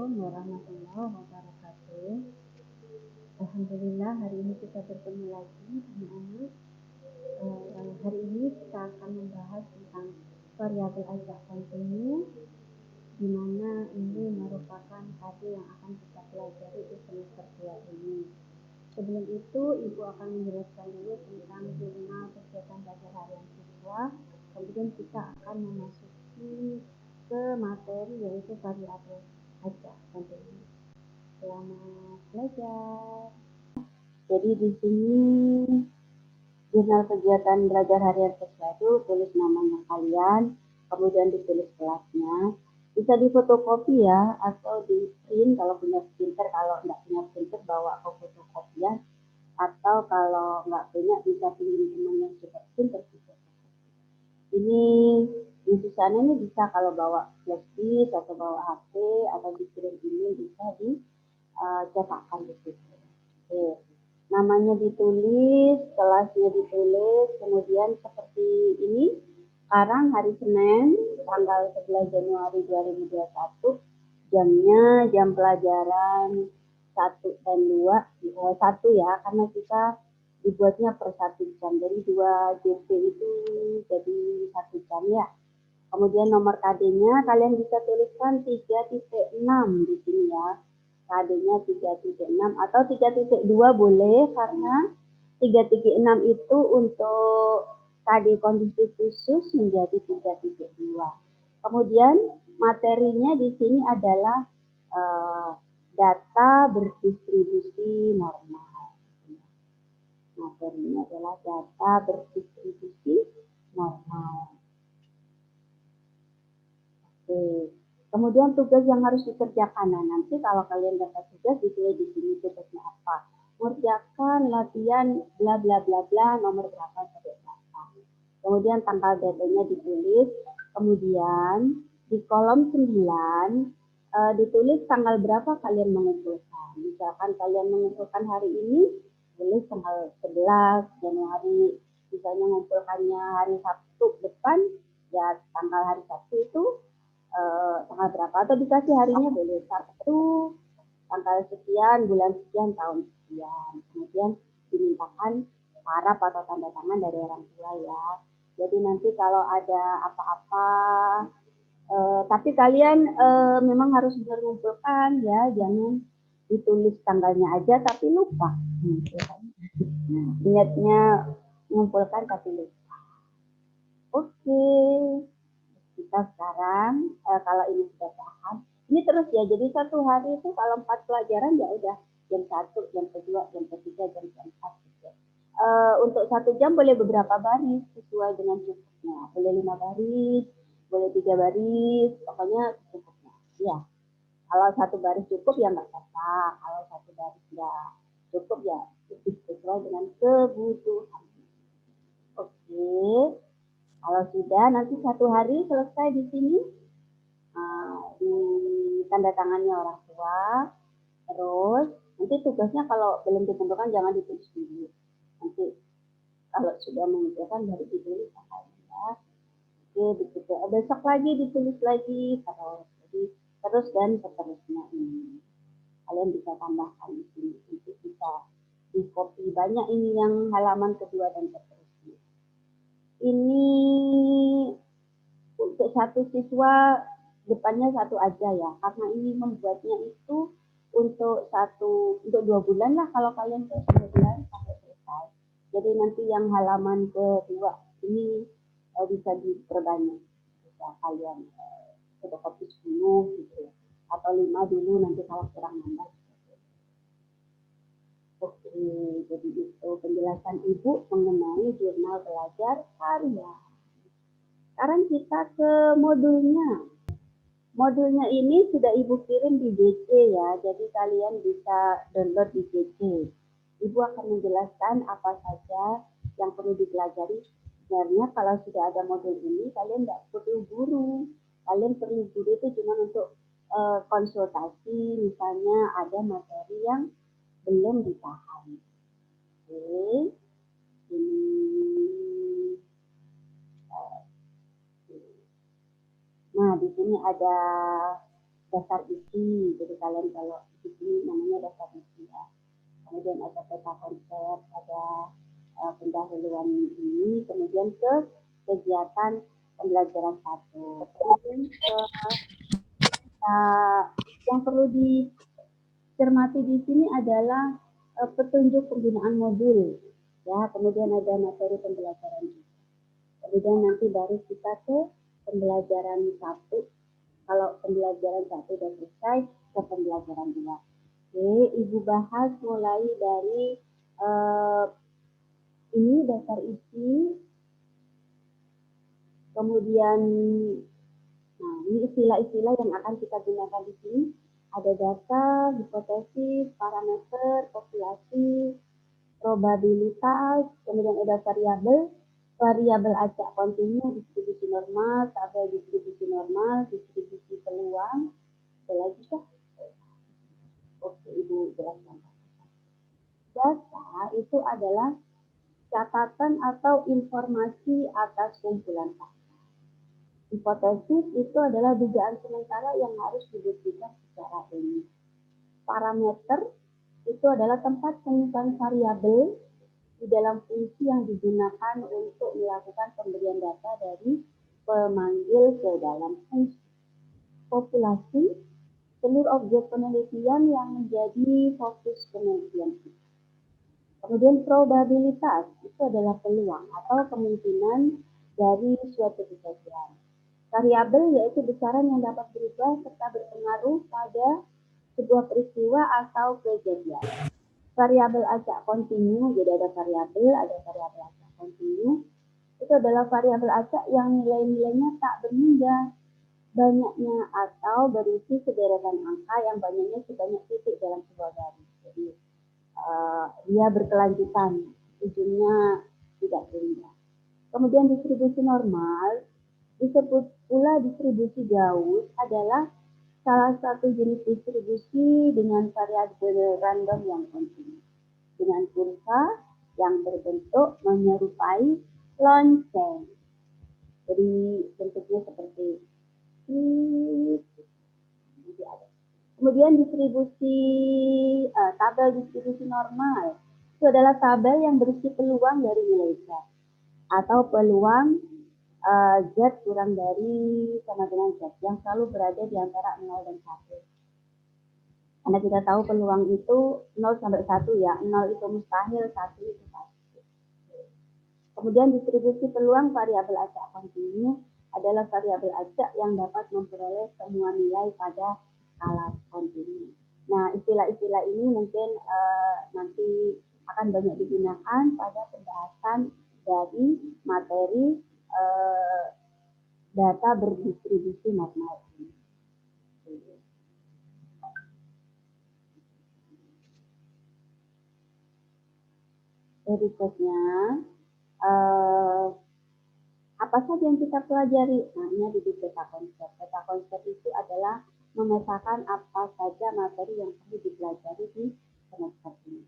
Assalamualaikum warahmatullahi wabarakatuh. Alhamdulillah hari ini kita bertemu lagi anak-anak. Hari ini kita akan membahas tentang variabel ajak kontinu, di mana ini merupakan KD yang akan kita pelajari di semester 2 ini. Sebelum itu, Ibu akan menjelaskan dulu tentang jurnal kegiatan belajar harian siswa. Kemudian kita akan memasuki ke materi yaitu variabel ajak kontinu. Selamat belajar. Jadi di sini jurnal kegiatan belajar harian siswa itu tulis namanya kalian, kemudian ditulis kelasnya. Bisa difotokopi ya, atau di print kalau punya printer. Kalau nggak punya printer bawa ke fotokopian, atau kalau nggak punya bisa pinjam teman yang sudah printer gitu. Ini di sana ini bisa kalau bawa flash disk atau bawa HP atau dikirim email bisa dicetakkan di situ. Oke. Namanya ditulis, kelasnya ditulis, kemudian seperti ini. Sekarang hari Senin, tanggal 11 Januari 2021, jamnya jam pelajaran 1 dan 2, 1 ya, karena kita dibuatnya per 1 jam. Jadi 2 JP itu jadi 1 jam ya. Kemudian nomor KD-nya kalian bisa tuliskan 3.6 di sini ya. KD-nya 3.6 atau 3.2 boleh, karena 3.6 itu untuk KD kondisi khusus menjadi 3.2. Kemudian materinya di sini adalah data berdistribusi normal. Materinya adalah data berdistribusi normal. Oke. Kemudian tugas yang harus dikerjakan. Nah, nanti kalau kalian dapat tugas ditulis di sini tugasnya apa. Mengerjakan latihan bla bla bla bla nomor berapa sampai berapa. Kemudian tanggal deadline-nya ditulis. Kemudian di kolom 9 ditulis tanggal berapa kalian mengumpulkan. Misalkan kalian mengumpulkan hari ini, tulis tanggal 11 Januari. Misalnya mengumpulkannya hari Sabtu depan, ya tanggal hari Sabtu itu tanggal berapa, atau dikasih harinya boleh Sabtu tanggal sekian, bulan sekian, tahun sekian. Kemudian dimintakan paraf atau tanda tangan dari orang tua ya. Jadi nanti kalau ada apa-apa, tapi kalian memang harus mengumpulkan ya, jangan ditulis tanggalnya aja tapi lupa. Niatnya mengumpulkan tapi lupa. Oke. Kita sekarang kalau ini sudah paham, ini terus ya. Jadi satu hari itu kalau 4 pelajaran ya udah jam 1, jam kedua, jam ketiga, jam keempat gitu. Untuk 1 jam boleh beberapa baris sesuai dengan cukupnya. Boleh 5 baris, boleh 3 baris, pokoknya cukupnya. Ya. Kalau 1 baris cukup ya nggak apa-apa. Kalau 1 baris nggak cukup ya sesuai dengan kebutuhan. Oke. Kalau sudah, nanti 1 hari selesai di sini, di tanda tangannya orang tua. Terus nanti tugasnya kalau belum ditentukan jangan ditulis dulu. Nanti kalau sudah mengumpulkan baru ditulis ya. Oke, begitu. Besok lagi ditulis lagi, terus dan seterusnya ini. Kalian bisa tambahkan di sini untuk bisa di copy banyak ini yang halaman kedua dan seterusnya. Ini untuk satu siswa depannya 1 aja ya, karena ini membuatnya itu untuk 2 bulan lah kalau kalian ke 2 bulan sampai selesai. Jadi nanti yang halaman kedua ini bisa diperbanyak, bisa kalian fotokopi 10 gitu ya, atau 5 dulu, nanti kalau kurang nambah. Oke, jadi itu penjelasan Ibu mengenai jurnal belajar harian. Sekarang kita ke modulnya. Modulnya ini sudah Ibu kirim di DC ya, jadi kalian bisa download di DC. Ibu akan menjelaskan apa saja yang perlu dipelajari. Sebenarnya kalau sudah ada modul ini, kalian tidak perlu guru. Kalian perlu guru itu cuma untuk konsultasi, misalnya ada materi yang belum dipahami. Oke, ini. Nah, di sini ada dasar isi. Jadi kalian kalau di sini namanya dasar isi ya. Kemudian ada peta konsep, ada pendahuluan ini, kemudian ke kegiatan pembelajaran satu. Kemudian yang perlu dicermati di sini adalah petunjuk penggunaan modul, ya. Kemudian ada materi pembelajaran. Kemudian nanti baru kita ke pembelajaran satu. Kalau pembelajaran satu sudah selesai, ke pembelajaran dua. Oke, Ibu bahas mulai dari ini dasar isi, kemudian nah ini istilah-istilah yang akan kita gunakan di sini. Ada data, hipotesis, parameter, populasi, probabilitas, kemudian ada variabel, variabel acak kontinu, distribusi normal, tabel distribusi normal, distribusi peluang, ada lagi kah? Oke, Ibu jelaskan. Data itu adalah catatan atau informasi atas kumpulan fakta. Hipotesis itu adalah dugaan sementara yang harus dibuktikan secara ilmiah. Parameter itu adalah tempat penyimpanan variabel di dalam fungsi yang digunakan untuk melakukan pemberian data dari pemanggil ke dalam fungsi. Populasi, seluruh objek penelitian yang menjadi fokus penelitian kita. Kemudian probabilitas itu adalah peluang atau kemungkinan dari suatu kejadian. Variabel yaitu besaran yang dapat berubah serta berpengaruh pada sebuah peristiwa atau kejadian. Variabel acak kontinu, jadi ada variabel acak kontinu. Itu adalah variabel acak yang nilai-nilainya tak berhingga banyaknya atau berisi sederetan angka yang banyaknya sebanyak titik dalam sebuah garis. Jadi dia berkelanjutan, ujungnya tidak berhingga. Kemudian distribusi normal, disebut pula distribusi Gauss adalah salah satu jenis distribusi dengan variabel random yang kontinu, dengan kurva yang berbentuk menyerupai lonceng. Jadi bentuknya seperti ini. Kemudian distribusi tabel distribusi normal itu adalah tabel yang berisi peluang dari nilai Z atau peluang Z kurang dari sama dengan Z yang selalu berada di antara 0 dan 1. Karena kita tahu peluang itu 0 sampai 1 ya, 0 itu mustahil, 1 itu pasti. Kemudian distribusi peluang variabel acak kontinu adalah variabel acak yang dapat memperoleh semua nilai pada skala kontinu. Nah, istilah-istilah ini mungkin nanti akan banyak digunakan pada pembahasan dari materi data berdistribusi normal ini. Berikutnya, apa saja yang kita pelajari? Nah, ini ada di peta konsep. Peta konsep itu adalah memetakan apa saja materi yang perlu dipelajari di semester ini.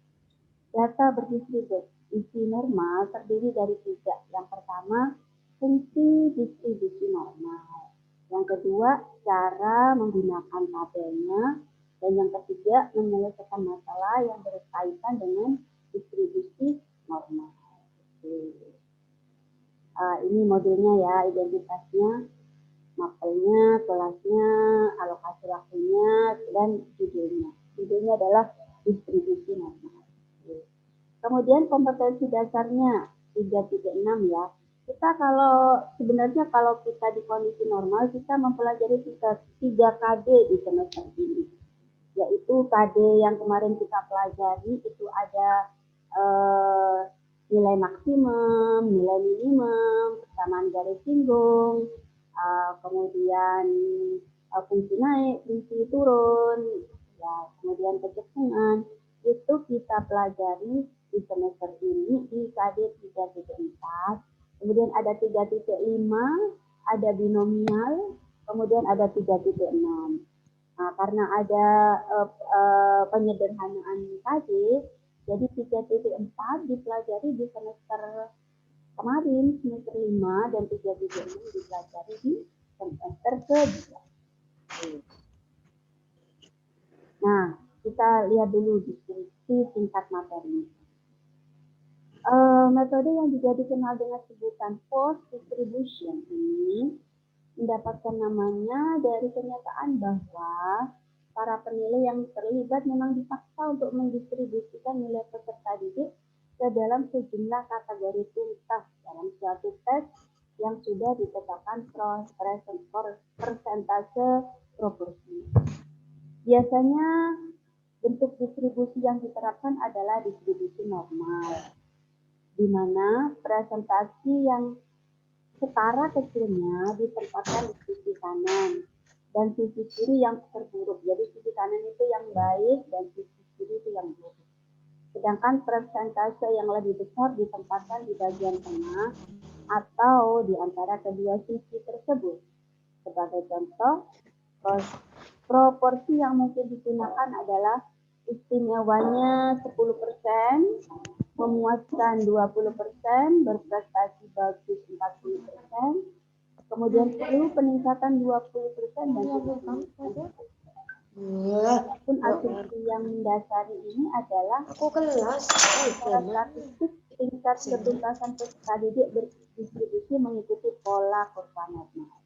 Data berdistribusi normal terdiri dari 3. Yang pertama, fungsi distribusi normal. Yang kedua, cara menggunakan tabelnya. Dan yang ketiga, menyelesaikan masalah yang berkaitan dengan distribusi normal. Ini modulnya ya, identitasnya, mapelnya, kelasnya, alokasi waktunya, dan judulnya. Judulnya adalah distribusi normal. Kemudian kompetensi dasarnya 3.6 ya. Kita sebenarnya kalau kita di kondisi normal, kita mempelajari 3 KD di semester ini. Yaitu KD yang kemarin kita pelajari itu ada nilai maksimum, nilai minimum, kesamaan garis singgung, kemudian fungsi naik, fungsi turun, ya, kemudian kecekungan. Itu kita pelajari di semester ini di KD 3.4. Kemudian ada 3.5, ada binomial, kemudian ada 3.6. Nah, karena ada penyederhanaan tadi, jadi 3.4 dipelajari di semester kemarin, semester 5, dan 3.6 dipelajari di semester ke-2. Nah, kita lihat dulu deskripsi singkat materi. Metode yang juga dikenal dengan sebutan force distribution ini mendapatkan namanya dari kenyataan bahwa para penilai yang terlibat memang dipaksa untuk mendistribusikan nilai peserta didik ke dalam sejumlah kategori tuntas dalam suatu tes yang sudah ditetapkan persentase proporsi. Biasanya bentuk distribusi yang diterapkan adalah distribusi normal, di mana presentasi yang setara kecilnya ditempatkan di sisi kanan dan sisi kiri yang terburuk. Jadi sisi kanan itu yang baik dan sisi kiri itu yang buruk. Sedangkan persentase yang lebih besar ditempatkan di bagian tengah atau di antara kedua sisi tersebut. Sebagai contoh, proporsi yang mungkin digunakan adalah istimewanya 10%, memuaskan 20%, berprestasi bagus 40%, kemudian perlu peningkatan 20% dan 30%. Walaupun asumsi yang mendasari ini adalah secara statistik tingkat ketuntasan peserta didik berdistribusi mengikuti pola kurva normal.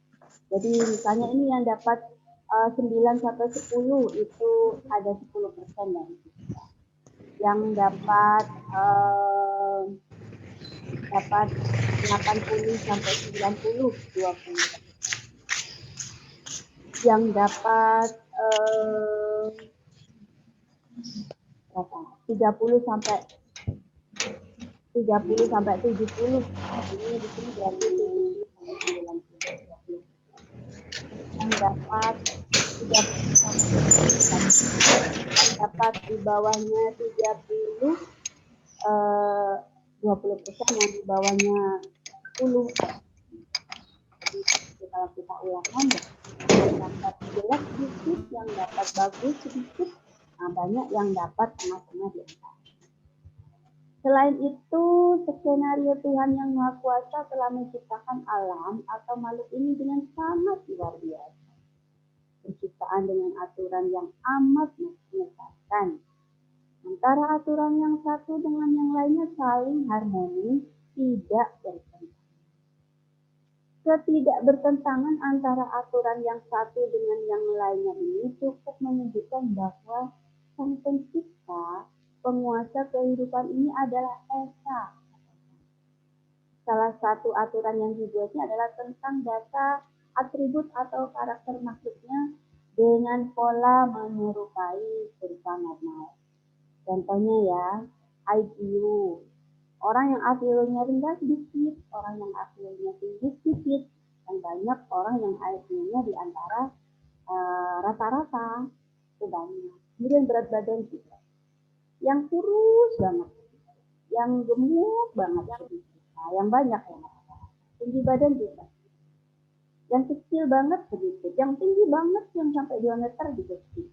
Jadi misalnya ini yang dapat 9 sampai 10 itu ada 10% dari kita. Yang dapat 80 sampai 90 20. Yang dapat 30 sampai 70. Artinya di sini berarti 70 sampai 90. Yang dapat 30 sampai 90. Yang dapat di bawahnya 30 20%, yang di bawahnya 10. Jadi kalau kita ulangan, yang dapat jelek sedikit, yang dapat bagus sedikit, nah banyak yang dapat tengah-tengah di antara. Selain itu, skenario Tuhan yang Maha Kuasa telah menciptakan alam atau makhluk ini dengan sangat luar biasa. Penciptaan dengan aturan yang amat menyesalkan. Antara aturan yang satu dengan yang lainnya saling harmonis, tidak bertentangan. Ketidakbertentangan antara aturan yang satu dengan yang lainnya ini cukup menunjukkan bahwa Sang Pencipta, penguasa kehidupan ini adalah Esa. Salah satu aturan yang dibuatnya adalah tentang data atribut atau karakter makhluknya dengan pola menyerupai kurva normal. Contohnya ya, IQ. Orang yang IQ-nya rendah sedikit, orang yang IQ-nya tinggi sedikit, dan banyak orang yang IQ-nya di antara rata-rata itu banyak. Kemudian berat badan juga. Yang kurus banget, yang gemuk banget sedikit. Nah, yang banyak ya. Tinggi badan juga. Yang kecil banget sedikit, yang tinggi banget yang sampai 2 meter juga sedikit.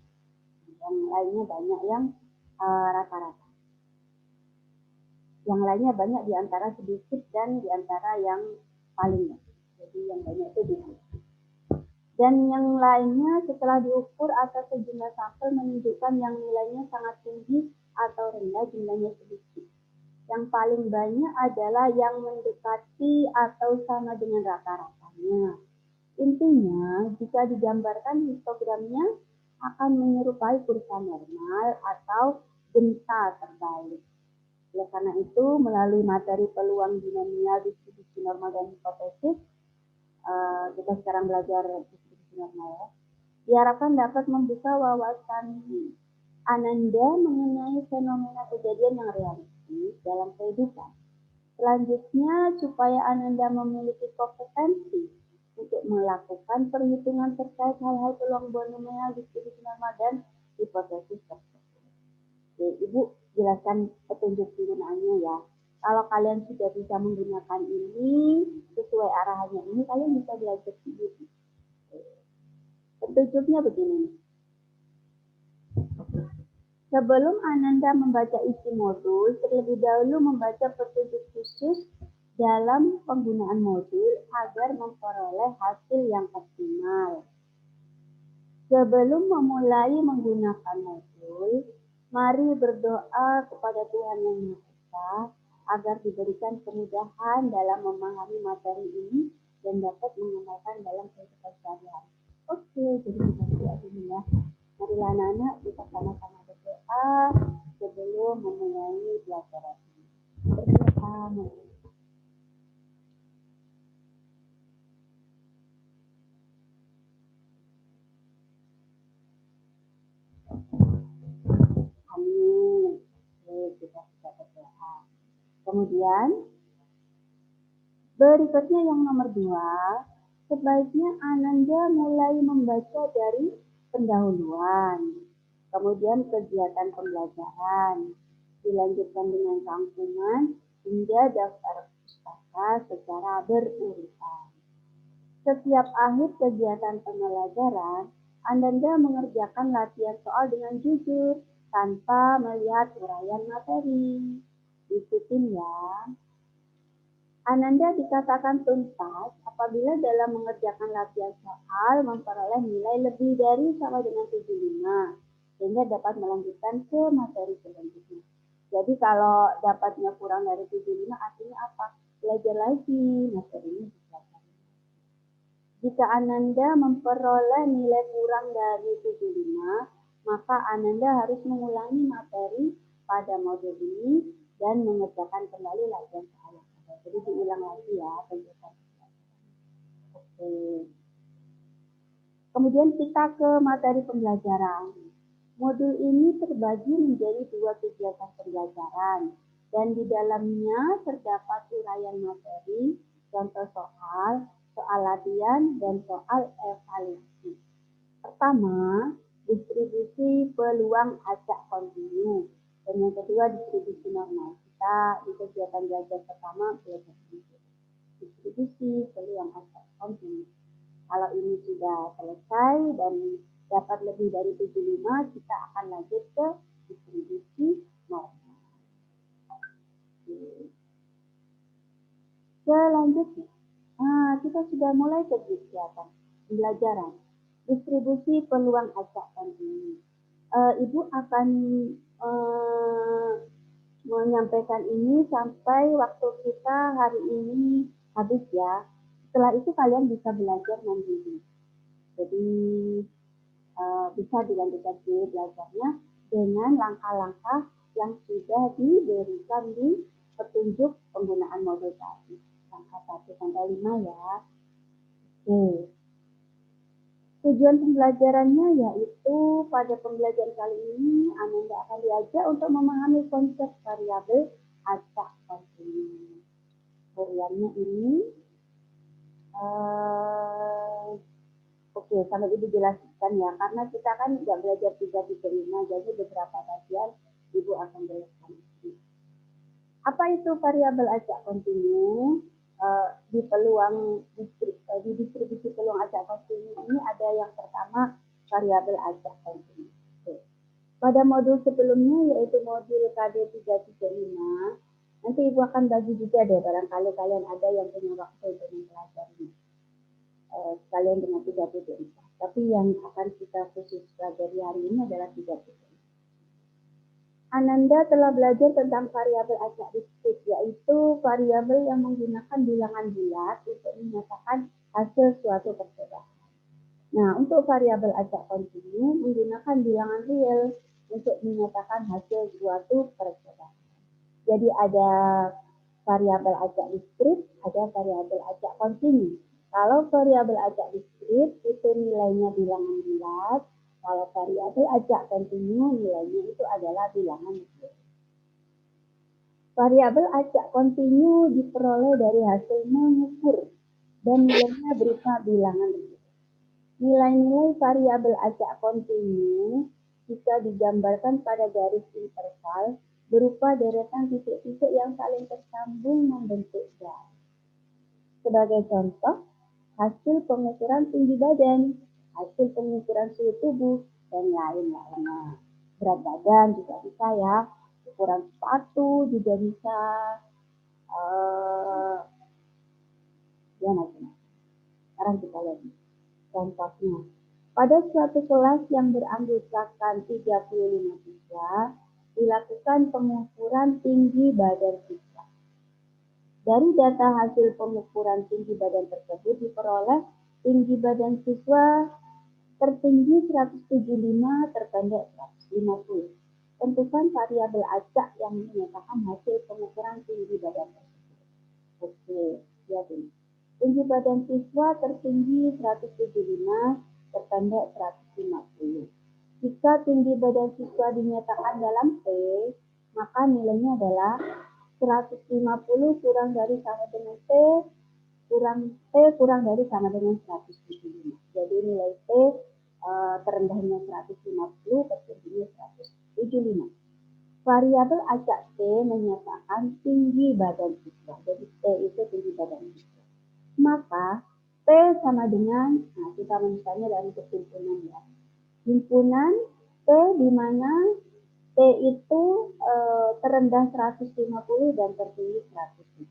Yang lainnya banyak yang rata-rata. Yang lainnya banyak di antara sedikit dan di antara yang paling. Jadi yang banyak itu sedikit. Dan yang lainnya setelah diukur atas sejumlah sampel menunjukkan yang nilainya sangat tinggi atau rendah, jumlahnya sedikit. Yang paling banyak adalah yang mendekati atau sama dengan rata-ratanya. Intinya, jika digambarkan histogramnya akan menyerupai kurva normal atau genta terbalik. Oleh karena itu, melalui materi peluang binomial, distribusi normal, dan hipotesis, kita sekarang belajar distribusi normal ya, diharapkan dapat membuka wawasan Ananda mengenai fenomena kejadian yang realistis dalam kehidupan. Selanjutnya, supaya Ananda memiliki kompetensi untuk melakukan perhitungan terkait hal-hal peluang binomial, distribusi normal, dan hipotesis tersebut. Oke, Ibu jelaskan petunjuk penggunaannya ya. Kalau kalian sudah bisa menggunakan ini sesuai arahannya ini, kalian bisa belajar sendiri. Petunjuknya begini. Sebelum Ananda membaca isi modul, terlebih dahulu membaca petunjuk khusus dalam penggunaan modul agar memperoleh hasil yang optimal. Sebelum memulai menggunakan modul, mari berdoa kepada Tuhan Yang Maha Esa agar diberikan kemudahan dalam memahami materi ini dan dapat mengamalkan dalam kehidupan sehari-hari. Oke, jadi kita berdoa dulu ya. Marilah anak-anak kita sama-sama berdoa sebelum memulai pelajaran ini. Berdoa. Amin. Oke, kita sudah berdoa. Kemudian berikutnya yang nomor 2, sebaiknya Ananda mulai membaca dari pendahuluan, kemudian kegiatan pembelajaran, dilanjutkan dengan rangkuman hingga daftar pustaka secara berurutan. Setiap akhir kegiatan pembelajaran, Ananda mengerjakan latihan soal dengan jujur tanpa melihat uraian materi. Ikutin ya. Ananda dikatakan tuntas apabila dalam mengerjakan latihan soal memperoleh nilai lebih dari sama dengan 75 sehingga dapat melanjutkan ke materi selanjutnya. Jadi kalau dapatnya kurang dari 75 artinya apa? Belajar lagi materinya dipelajari. Jika Ananda memperoleh nilai kurang dari 75, maka Ananda harus mengulangi materi pada modul ini dan mengerjakan kembali latihan soal. Jadi diulang lagi ya penjelasan. Oke. Kemudian kita ke materi pembelajaran. Modul ini terbagi menjadi 2 kegiatan pembelajaran dan di dalamnya terdapat uraian materi, contoh soal, soal latihan, dan soal evaluasi. Pertama, distribusi peluang acak kontinu. Dan yang kedua, distribusi normal. Kita di kegiatan belajar pertama belajar distribusi peluang acak kontinu. Kalau ini sudah selesai dan dapat lebih dari 75, kita akan lanjut ke distribusi normal. Selanjutnya, kita sudah mulai kegiatan pembelajaran. Distribusi peluang acak kontinu. Ibu akan menyampaikan ini sampai waktu kita hari ini habis ya. Setelah itu kalian bisa belajar mandiri. Jadi bisa dilanjutkan dulu belajarnya dengan langkah-langkah yang sudah diberikan di petunjuk penggunaan modul tadi. Langkah 1 sampai 5 ya. Oke. Tujuan pembelajarannya yaitu pada pembelajaran kali ini Ananda akan diajak untuk memahami konsep variabel acak kontinu. Hariannya ini oke, sampai Ibu jelaskan ya, karena kita kan nggak belajar 3.5, jadi beberapa bagian Ibu akan jelaskan. Apa itu variabel acak kontinu? Di distribusi peluang acak kontinu ini ada yang pertama variabel acak kontinu. Pada modul sebelumnya yaitu modul KD 335, nanti Ibu akan bagi juga deh barangkali kalian ada yang punya waktu untuk mempelajari sekalian dengan 3.4. Tapi yang akan kita khusus pelajari hari ini adalah 3.4. Ananda telah belajar tentang variabel acak diskrit, yaitu variabel yang menggunakan bilangan bulat untuk menyatakan hasil suatu percobaan. Nah, untuk variabel acak kontinu menggunakan bilangan real untuk menyatakan hasil suatu percobaan. Jadi ada variabel acak diskrit, ada variabel acak kontinu. Kalau variabel acak diskrit itu nilainya bilangan bulat, kalau variabel acak kontinu nilainya itu adalah bilangan real. Variabel acak kontinu diperoleh dari hasil mengukur dan nilainya berupa bilangan real. Nilai-nilai variabel acak kontinu jika digambarkan pada garis interval berupa deretan titik-titik yang saling tersambung membentuk garis. Sebagai contoh, hasil pengukuran tinggi badan, hasil pengukuran suhu tubuh, dan lain-lainnya. Berat badan juga bisa ya, ukuran sepatu juga bisa, ya macam-macam. Sekarang kita lihat contohnya. Pada suatu kelas yang beranggotakan 35 siswa, dilakukan pengukuran tinggi badan siswa. Dari data hasil pengukuran tinggi badan tersebut diperoleh tinggi badan siswa tertinggi 175, terpendek 150. Tentukan variabel acak yang menyatakan hasil pengukuran tinggi badan tersebut. Oke, lihat ini. Tinggi badan siswa tertinggi 175, terpendek 150. Jika tinggi badan siswa dinyatakan dalam P, maka nilainya adalah 150 kurang dari sama dengan T, kurang dari sama dengan 175. Jadi nilai T terendahnya 150, tertingginya 175. Variabel acak T menyatakan tinggi badan siswa. Jadi T itu tinggi badan siswa. Maka T sama dengan, nah kita menulisnya dari kesimpulan ya. Himpunan T di mana T itu terendah 150 dan tertinggi 170.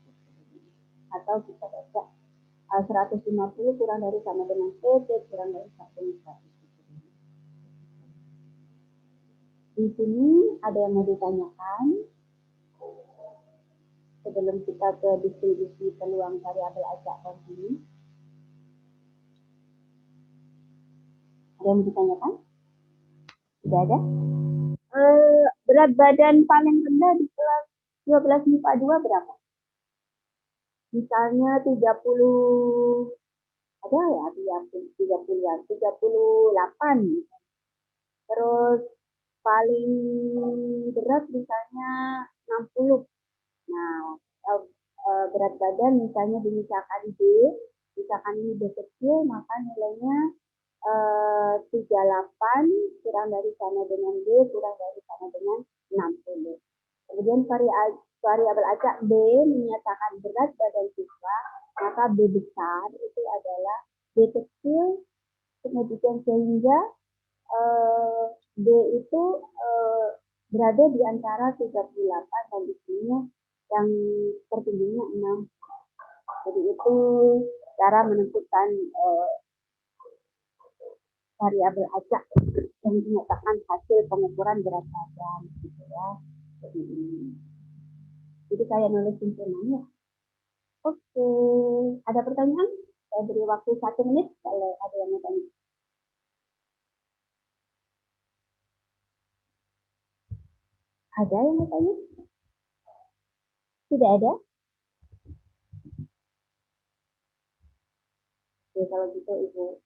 Atau kita baca 150 kurang dari sama dengan T, T kurang dari sama dengan 170. Di sini ada yang mau ditanyakan sebelum kita ke distribusi peluang variabel acak kontinu. Ada yang mau ditanyakan? Tidak ada? Berat badan paling rendah di kelas 12 MIPA 2 berapa? Misalnya 30, ada ya 30-an, 38. Terus paling berat misalnya 60. Nah, berat badan misalnya misalkan D, misalkan ini D kecil, maka nilainya 38 kurang dari sama dengan D kurang dari sama dengan 60. Kemudian variabel acak B menyatakan berat badan siswa, maka B besar itu adalah D kecil, kemudian sehingga D itu berada di antara 38 dan di sini yang tertingginya 6. Jadi itu cara menentukan variabel acak yang dinyatakan hasil pengukuran berat badan gitu ya. Jadi kayak nulis simpulnya. Oke, ada pertanyaan? Saya beri waktu 1 menit kalau ada yang mau tanya. Ada yang mau tanya? Tidak ada? Oke, kalau gitu Ibu.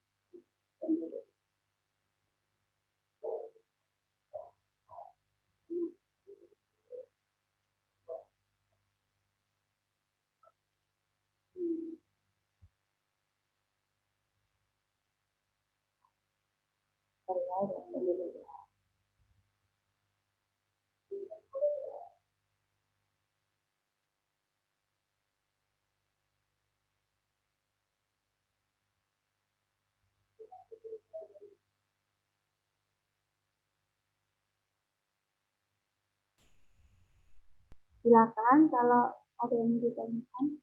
Silakan kalau ada yang mau ditanyakan.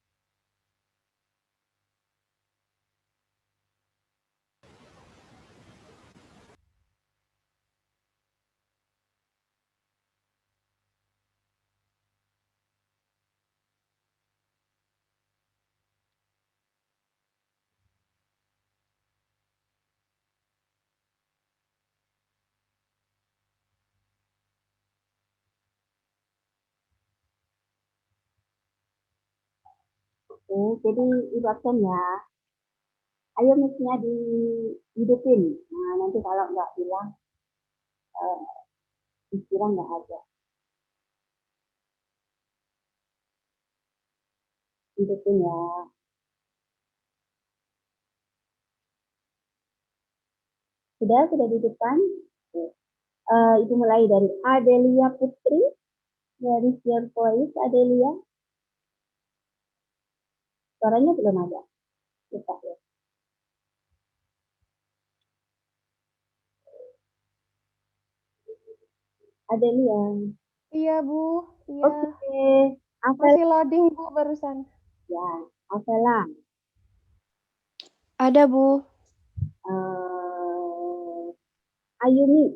Oke, jadi Ibu absen ya. Ayo mic-nya dihidupin. Nah, nanti kalau nggak bilang, dikira nggak ada. Hidupin ya. Sudah dihidupkan? Itu mulai dari Adelia Putri. Dari your voice, Adelia. Suaranya belum ada. Lupa ya. Adelia. Iya, Bu. Iya. Oke. Masih loading, Bu, barusan. Ya, Avela. Ada, Bu. Ayuni.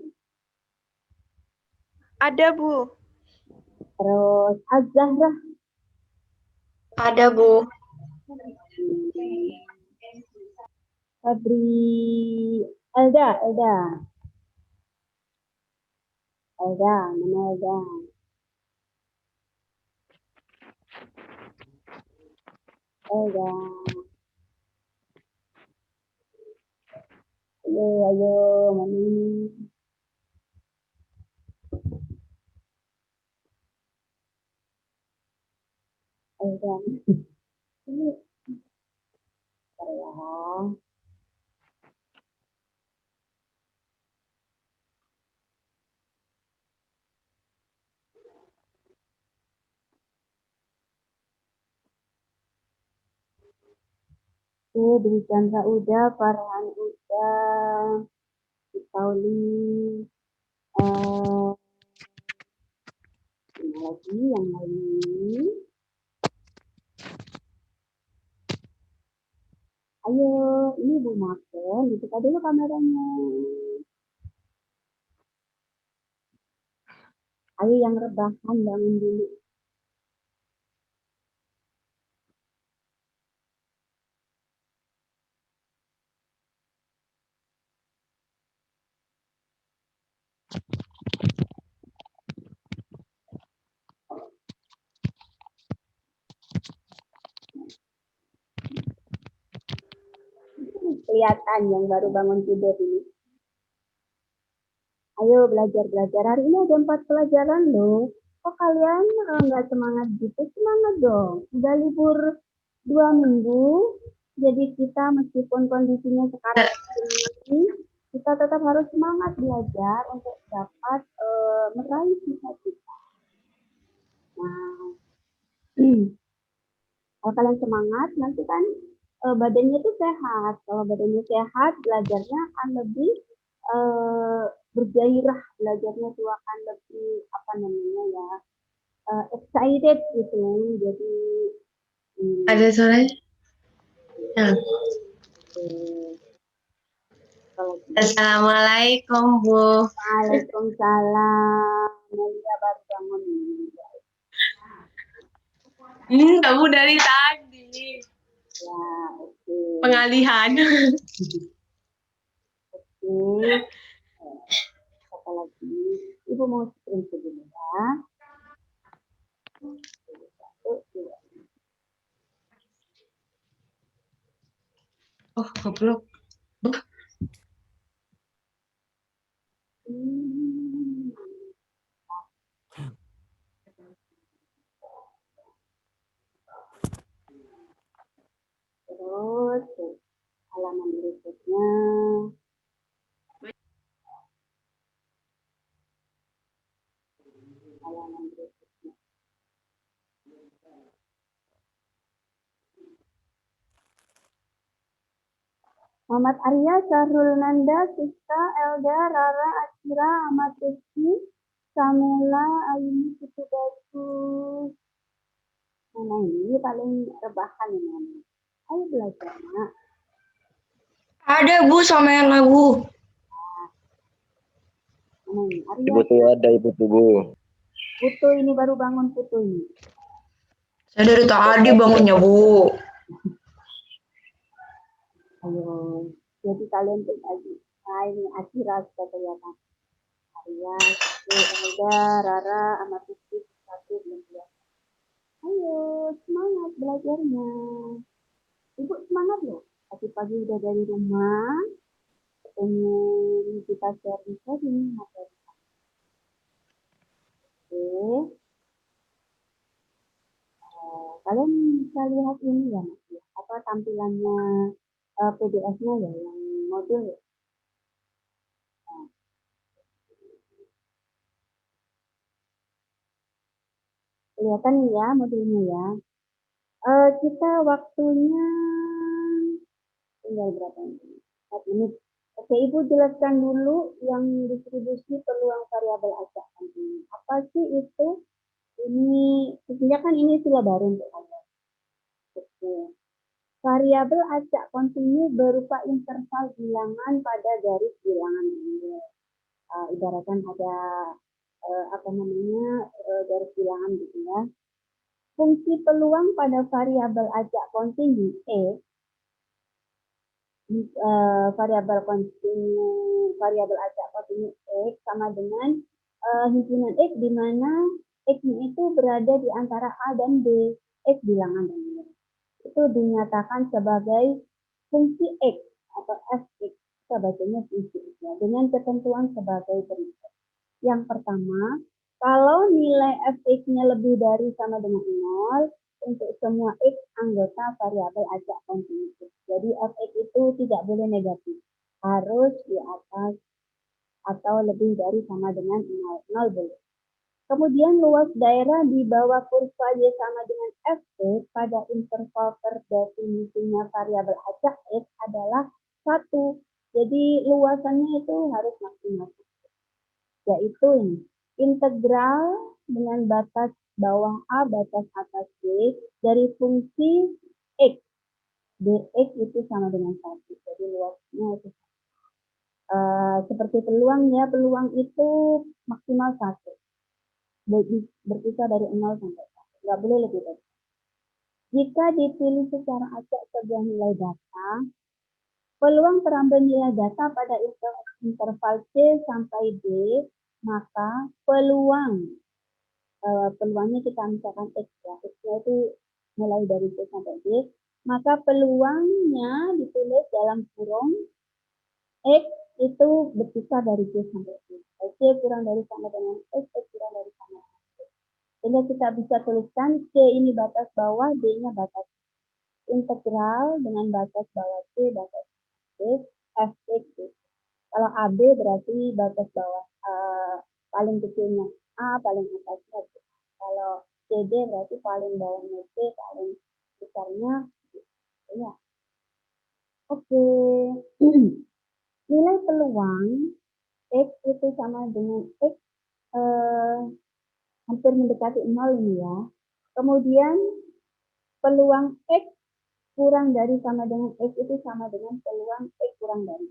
Ada, Bu. Terus Az-Zahrah. Ada, Bu. Febri. Elda. Mana Elda? Ayo, mana ini? Elda. Ini ya. Dwi Chandra udah, Farhan udah, Pauli, ini lagi yang lain ini. Ayo, ini Bu Maken, dibuka dulu kameranya. Ayo yang rebahan bangun dulu. Kelihatan yang baru bangun tidur ini. Ayo belajar. Hari ini ada 4 pelajaran loh. Kok kalian nggak semangat gitu? Semangat dong. Udah libur 2 minggu. Jadi kita meskipun kondisinya sekarang ini, kita tetap harus semangat belajar untuk dapat meraih cita-cita. Nah, kalau kalian semangat, nanti kan badannya tuh sehat. Kalau badannya sehat, belajarnya akan lebih bergairah, belajarnya tuh akan lebih apa namanya ya, excited gitu. Jadi Ada suaranya? Ya. Assalamualaikum, Bu. Waalaikumsalam. Melia baru bangun ini. Enggak, Bu, dari tadi. Ya, oke. Pengalihan. Oke. Apa lagi? Ibu mau screen dulu ya. Oh, goblok. Terus halaman berikutnya. Muhammad Arya, Syahrul Nanda, Siska, Elda, Rara, Akira, Ahmad Rizky, Samela, Ayuni, Putu Bagus. Mana ini paling rebahan ini. Ayo belajar, Nak. Ada, Bu, Samela, Bu. Mana ini? Arya. Ibu tuh ada, Ibu tuh, Bu. Putu ini baru bangun Putu ini. Saya dari tadi bangunnya, Bu. Ayo, jadi kalian tuh lagi. Nah, ini Akira sudah kelihatan. Arya, Elda, Rara, Ahmad Rizky, satu belum kelihatan. Ayo, semangat belajarnya. Ibu semangat loh. Pagi-pagi udah dari rumah, pengen kita sharing materi. Oke. Kalian bisa lihat ini ya, Mas, ya. Apa tampilannya PDF-nya ya, yang modul ya. Nah, kelihatan ya modulnya ya. Kita waktunya tinggal berapa ini? 4 menit. Oke, Ibu jelaskan dulu yang distribusi peluang variabel acak ini. Apa sih itu? Ini sebenarnya kan ini istilah baru untuk kalian. Oke. Variabel acak kontinu berupa interval bilangan pada garis bilangan ini. ibaratkan ada garis bilangan gitu ya. Fungsi peluang pada variabel ajak kontinu variabel ajak kontinu X sama dengan himpunan X di mana X-nya itu berada di antara A dan B, X bilangan real. Itu dinyatakan sebagai fungsi X atau fx, kita bacanya fungsi X ya, dengan ketentuan sebagai berikut. Yang pertama, kalau nilai fx-nya lebih dari sama dengan 0, untuk semua x anggota variabel ajak kontinu. Jadi fx itu tidak boleh negatif, harus di atas atau lebih dari sama dengan 0 boleh. Kemudian luas daerah di bawah kurva Y sama dengan Fx pada interval terdefinisinya variabel acak X adalah 1. Jadi luasannya itu harus maksimal. Yaitu ini, integral dengan batas bawah A, batas atas B dari fungsi X. Dx itu sama dengan 1. Jadi luasnya itu seperti peluang ya, peluang itu maksimal 1. Berkisar dari 0 sampai 1. Nggak boleh lebih dari. Jika dipilih secara acak sebuah nilai data, peluang terambil nilai data pada interval C sampai D, maka peluangnya kita misalkan X ya, X-nya itu mulai dari C sampai D, maka peluangnya ditulis dalam kurung X itu berkisar dari C sampai D. C kurang dari sama dengan X, X kurang dari sama dengan X. Sehingga kita bisa tuliskan C ini batas bawah, D-nya batas integral dengan batas bawah C, batas C, Fx. Kalau AB berarti batas bawah paling kecilnya A, paling atasnya C. Kalau CD berarti paling bawahnya C, paling besarnya ya. Oke. Nilai peluang X itu sama dengan X hampir mendekati 0 ini ya. Kemudian peluang X kurang dari sama dengan X itu sama dengan peluang X kurang dari.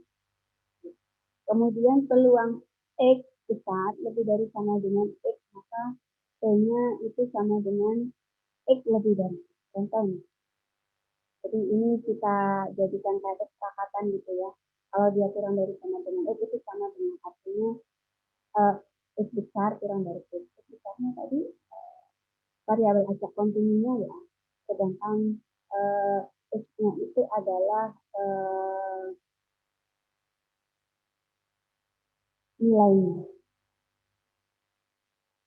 Kemudian peluang X besar lebih dari sama dengan X, maka P-nya itu sama dengan X lebih dari. Contohnya. Jadi ini kita jadikan kayak kesepakatan gitu ya. Kalau dia kurang dari sama dengan X itu sama dengan artinya X besar kurang dari X. X besarnya tadi variabel acak kontinunya ya. Sedangkan X-nya itu adalah nilainya.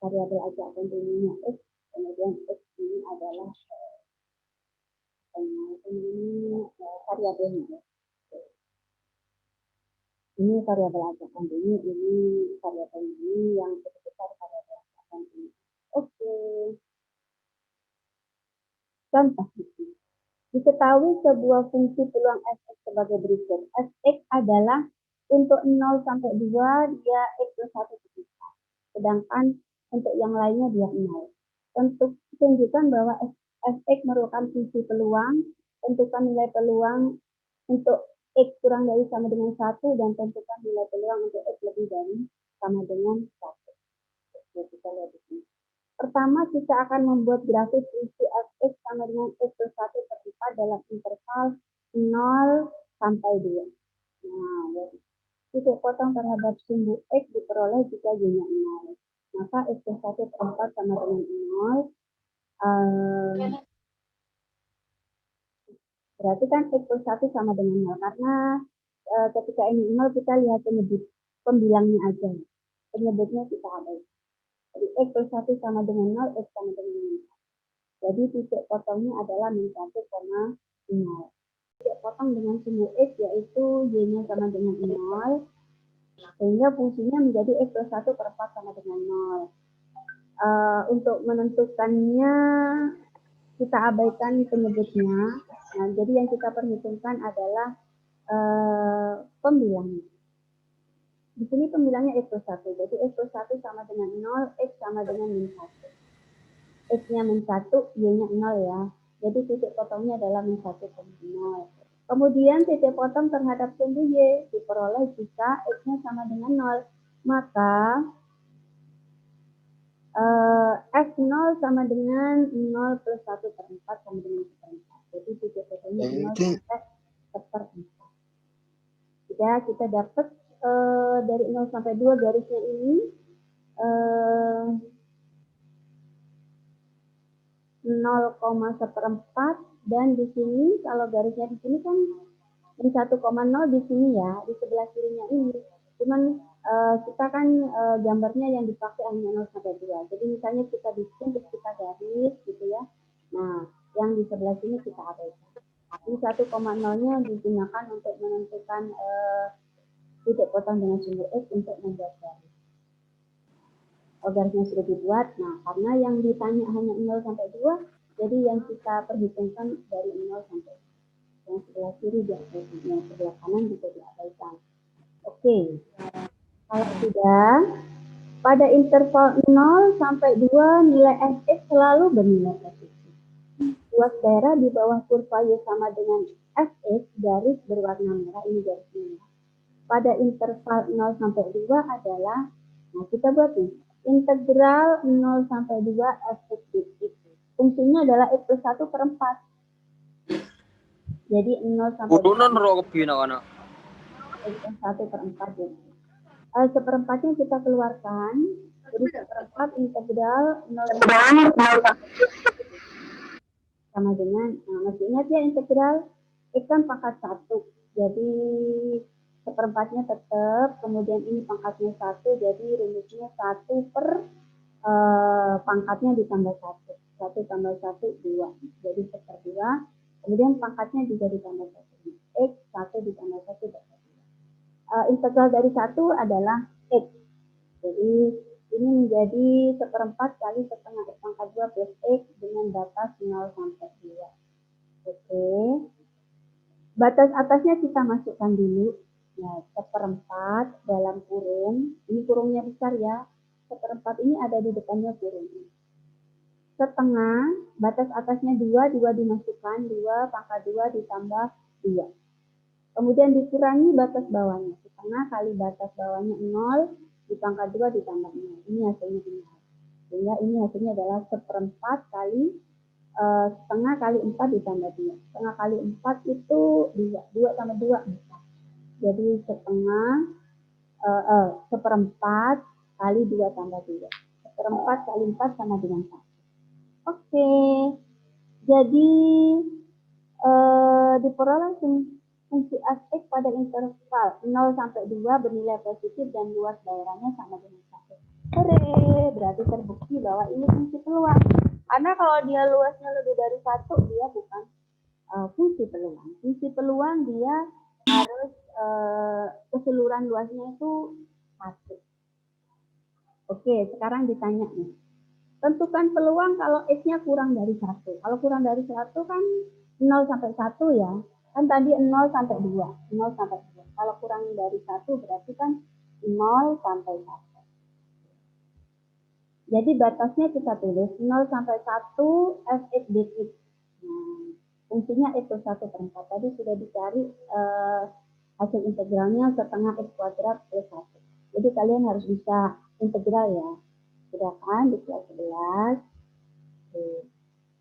Variabel acak kontinunya X, kemudian X ini adalah variabelnya. Ini variabel acak kontinu, ini variabel ini yang sebesar variabel acak kontinu. Oke. Contoh ini. Diketahui sebuah fungsi peluang fx sebagai berikut. Fx adalah untuk 0 sampai 2 dia x plus 1 berkisar. Sedangkan untuk yang lainnya dia 0. Untuk tunjukkan bahwa fx merupakan fungsi peluang, tentukan nilai peluang untuk X kurang dari sama dengan 1 dan tentukan nilai peluang untuk X lebih dari sama dengan 1. Kita lihat di sini. Pertama, kita akan membuat grafik fungsi fx sama dengan X plus 1 terlipat dalam interval 0 sampai 2. Nah, jadi titik potong terhadap sumbu X diperoleh jika Y-nya 0. Maka X plus 1 terlipat sama dengan 0. Berarti kan X plus 1 sama dengan 0. Karena ketika ini 0, kita lihat penyebut pembilangnya aja. Penyebutnya kita abaikan. Jadi X plus 1 sama dengan 0, X sama dengan 0. Jadi titik potongnya adalah min 1,0. Titik potong dengan sumbu X yaitu Y-nya sama dengan 0. Sehingga fungsinya menjadi X plus 1 per 4 sama dengan 0. Untuk menentukannya kita abaikan penyebutnya. Nah, jadi yang kita perhitungkan adalah pembilangnya. Di sini pembilangnya X plus 1. Jadi X plus 1 sama dengan 0, X sama dengan min 1. X-nya min 1, Y-nya 0 ya. Jadi titik potongnya adalah min 1,0. Kemudian titik potong terhadap sumbu Y diperoleh jika X-nya sama dengan 0. maka F0 sama dengan 0 plus 1 per 4 sama dengan 1 per 4. Jadi titik fotonya 0 sampai 1 per 4. Ya, kita dapat dari 0 sampai 2 garisnya ini 0,1/4 dan di sini kalau garisnya di sini kan di 1,0 di sini ya, di sebelah kirinya ini. Cuman kita kan gambarnya yang dipakai hanya 0 sampai 2. Jadi misalnya kita bikin terus kita garis gitu ya. Nah, yang di sebelah sini kita abaikan. Ini 1,0-nya digunakan untuk menentukan titik potong dengan sumber X untuk membuat garis. Garisnya sudah dibuat. Nah, karena yang ditanya hanya 0 sampai 2, jadi yang kita perhitungkan dari 0 sampai 2. Yang sebelah kiri diabaikan, yang sebelah kanan juga diabaikan. Oke, kalau sudah, pada interval 0 sampai 2 nilai Fx selalu bernilai positif. Luas daerah di bawah kurva Y sama dengan Fx, garis berwarna merah, ini garis merah. Pada interval 0 sampai 2 adalah, nah kita buat nih, integral 0 sampai 2 Fx dx. Fungsinya adalah X plus 1 per 4. Jadi 0 sampai 2 X plus 1 per 4 dx. Seperempatnya kita keluarkan, jadi seperempat integral 0 sama dengan, nah masih ingat ya integral X kan pangkat 1, jadi seperempatnya tetap, kemudian ini pangkatnya 1, jadi rumusnya 1 per pangkatnya ditambah 1. 1 tambah 1, 2. Jadi 1/2. Kemudian pangkatnya juga ditambah 1. X 1 ditambah 1 dapat 2. Integral dari 1 adalah X. Jadi ini menjadi seperempat kali setengah X pangkat 2 plus X dengan batas 0 sampai 2. Oke. Batas atasnya kita masukkan dulu. Nah, seperempat dalam kurung. Ini kurungnya besar ya. Seperempat ini ada di depannya kurung. Setengah, batas atasnya 2, 2 dimasukkan, 2 pangkat 2 ditambah 2. Kemudian dikurangi batas bawahnya. Setengah kali batas bawahnya 0, di pangkat 2 ditambah 0. Ini hasilnya 0. Sehingga ini hasilnya adalah seperempat kali setengah kali 4 ditambah 2. Setengah kali 4 itu 2. 2 tambah 2, 4. Jadi setengah seperempat kali 2 tambah 2. Seperempat kali 4 sama dengan 1. Oke. Jadi diperoleh fungsi Fx pada interval 0 sampai 2 bernilai positif dan luas daerahnya sama dengan 1. Hore, berarti terbukti bahwa ini fungsi peluang. Karena kalau dia luasnya lebih dari 1, dia bukan fungsi peluang. Fungsi peluang dia harus keseluruhan luasnya itu 1. Oke, sekarang ditanya nih. Tentukan peluang kalau X-nya kurang dari 1. Kalau kurang dari 1 kan 0 sampai 1 ya. Kan tadi 0 sampai 2. 0 sampai 2. Kalau kurang dari 1 berarti kan 0 sampai 1. Jadi batasnya kita tulis 0 sampai 1 Fx dx. Nah, fungsinya X plus 1 per 4. Tadi sudah dicari hasil integralnya setengah X kuadrat plus 1. Jadi kalian harus bisa integral ya. Sudah kan di kelas 11.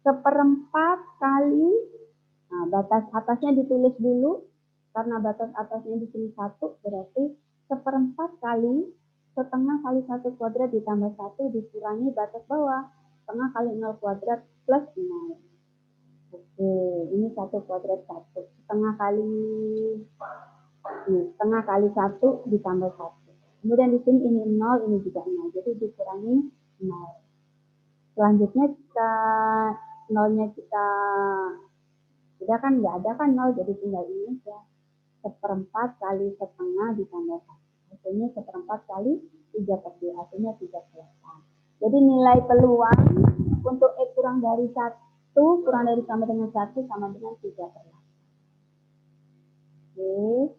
Seperempat kali, nah batas atasnya ditulis dulu, karena batas atasnya di sini 1, berarti seperempat kali setengah kali 1 kuadrat ditambah 1 dikurangi batas bawah, setengah kali 0 kuadrat plus 0. Oke, ini 1 kuadrat 1. Setengah kali 1 ditambah 1. Kemudian di sini ini 0, ini juga 0. Jadi dikurangi 0. Selanjutnya kita nolnya kita sudah kan nggak ada kan 0, jadi tinggal ini ya. Seperempat kali setengah ditambah 1. Hasilnya seperempat kali 3/2. Hasilnya 3/8. Jadi nilai peluang untuk X kurang dari 1, kurang dari sama dengan 1 sama dengan 3/8. Oke.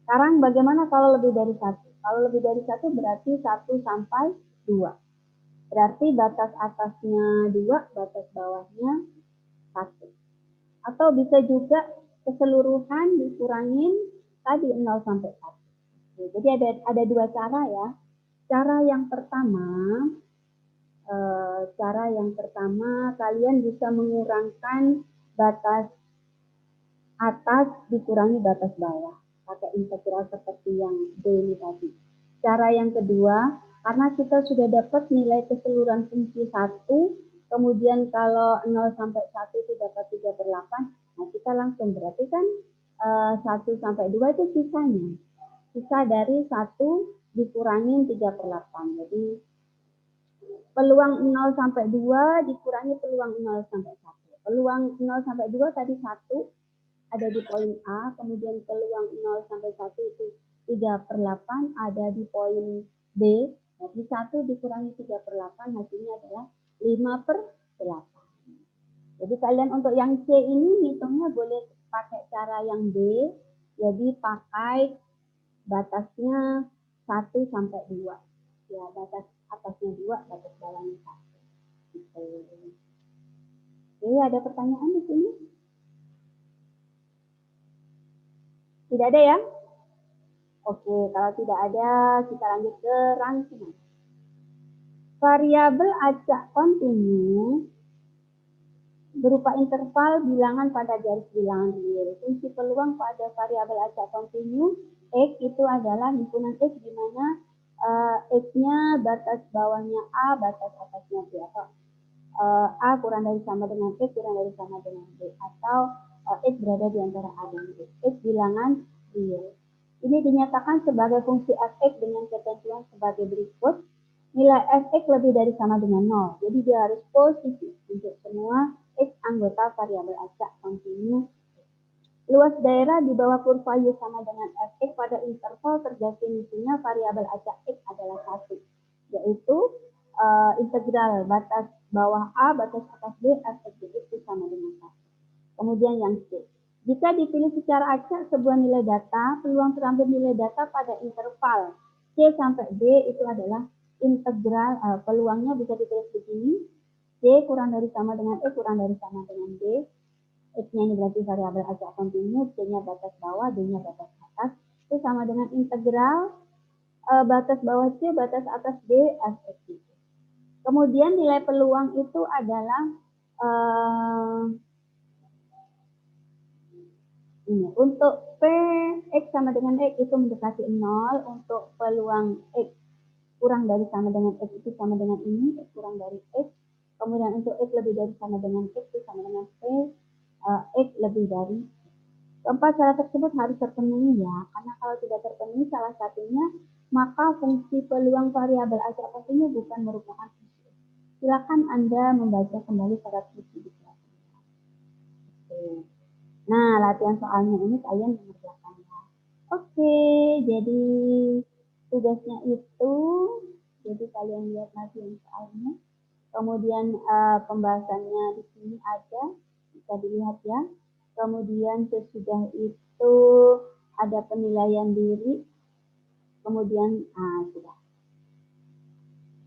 Sekarang bagaimana kalau lebih dari 1? Kalau lebih dari 1 berarti 1 sampai 2. Berarti batas atasnya 2, batas bawahnya 1. Atau bisa juga keseluruhan dikurangin tadi 0 sampai 1. Jadi ada dua cara ya. Cara yang pertama kalian bisa mengurangkan batas atas dikurangi batas bawah pakai integral seperti yang D ini tadi. Cara yang kedua, karena kita sudah dapat nilai keseluruhan fungsi 1, kemudian kalau 0 sampai 1 itu dapat 3/8, nah kita langsung berarti kan 1 sampai 2 itu sisanya. Sisa dari 1 dikurangi 3/8. Jadi peluang 0 sampai 2 dikurangi peluang 0 sampai 1. Peluang 0 sampai 2 tadi 1 ada di poin A, kemudian peluang 0 sampai 1 itu 3/8 ada di poin B. Jadi 1 dikurangi 3/8 hasilnya adalah 5/8. Jadi kalian untuk yang C ini hitungnya boleh pakai cara yang B. Jadi pakai batasnya 1 sampai 2. Ya, batas atasnya 2, batas bawahnya 1. Gitu. Oke, ada pertanyaan di sini? Tidak ada ya? Oke, kalau tidak ada, kita lanjut ke rangkuman. Variabel acak kontinu berupa interval bilangan pada garis bilangan real. Fungsi peluang pada variabel acak kontinu X itu adalah himpunan X di mana X-nya batas bawahnya A, batas atasnya B. Atau A kurang dari sama dengan X, kurang dari sama dengan B. Atau X berada di antara A dan B. X bilangan real. Ini dinyatakan sebagai fungsi f(x) dengan ketentuan sebagai berikut. Nilai f(x) lebih dari sama dengan 0. Jadi dia harus positif untuk semua X anggota variabel acak kontinu. Luas daerah di bawah kurva Y sama dengan f(x) pada interval terdefinisinya variabel acak X adalah 1. Yaitu integral batas bawah A, batas atas B, f(x) itu sama dengan 1. Kemudian yang C. Jika dipilih secara acak sebuah nilai data, peluang terambil nilai data pada interval C sampai D itu adalah integral, peluangnya bisa ditulis begini, C kurang dari sama dengan E kurang dari sama dengan D, X-nya ini berarti variabel acak kontinu, C-nya batas bawah, D-nya batas atas, itu sama dengan integral batas bawah C, batas atas D, F(x). Kemudian nilai peluang itu adalah ini. Untuk P X sama dengan X itu mendekati 0. Untuk peluang X kurang dari sama dengan X itu sama dengan ini. X kurang dari X. Kemudian untuk X lebih dari sama dengan X itu sama dengan P. X lebih dari. Keempat syarat tersebut harus terpenuhi ya. Karena kalau tidak terpenuhi salah satunya, maka fungsi peluang variabel acak kontinu bukan merupakan fungsi. Silakan Anda membaca kembali syarat fungsi di kelas. Nah, latihan soalnya ini kalian mengerjakannya. Oke, jadi tugasnya itu, jadi kalian lihat latihan soalnya. Kemudian pembahasannya di sini ada, bisa dilihat ya. Kemudian sesudah itu ada penilaian diri. Kemudian, sudah.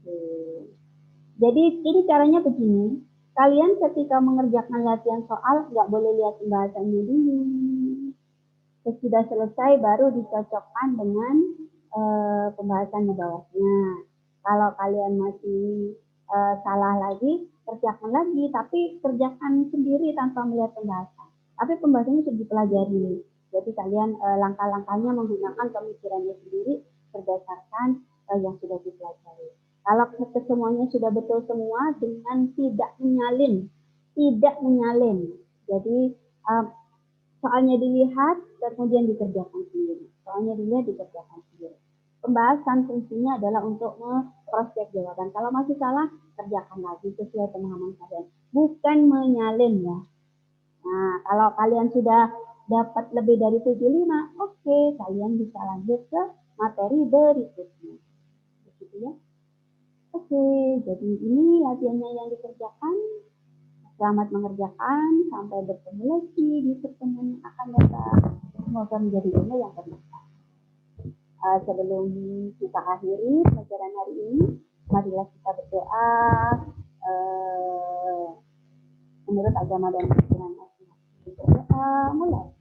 Oke. Jadi ini caranya begini. Kalian ketika mengerjakan latihan soal nggak boleh lihat pembahasannya dulu. Sesudah selesai baru dicocokkan dengan pembahasan di bawahnya. Kalau kalian masih salah lagi, kerjakan lagi, tapi kerjakan sendiri tanpa melihat pembahasan. Tapi pembahasannya sudah dipelajari. Jadi kalian langkah-langkahnya menggunakan pemikirannya sendiri berdasarkan yang sudah dipelajari. Kalau semuanya sudah betul semua dengan tidak menyalin. Jadi soalnya dilihat, kemudian dikerjakan sendiri. Pembahasan fungsinya adalah untuk cross-check jawaban. Kalau masih salah, kerjakan lagi sesuai pemahaman kalian. Bukan menyalin ya. Nah, kalau kalian sudah dapat lebih dari 75, oke, kalian bisa lanjut ke materi berikutnya. Begitu ya. Oke, jadi ini latihannya yang dikerjakan. Selamat mengerjakan. Sampai bertemu lagi di pertemuan yang akan datang. Semoga menjadi ilmu yang bermanfaat. Sebelum kita akhiri pelajaran hari ini, marilah kita berdoa menurut agama dan keyakinan masing-masing. Berdoa mulai.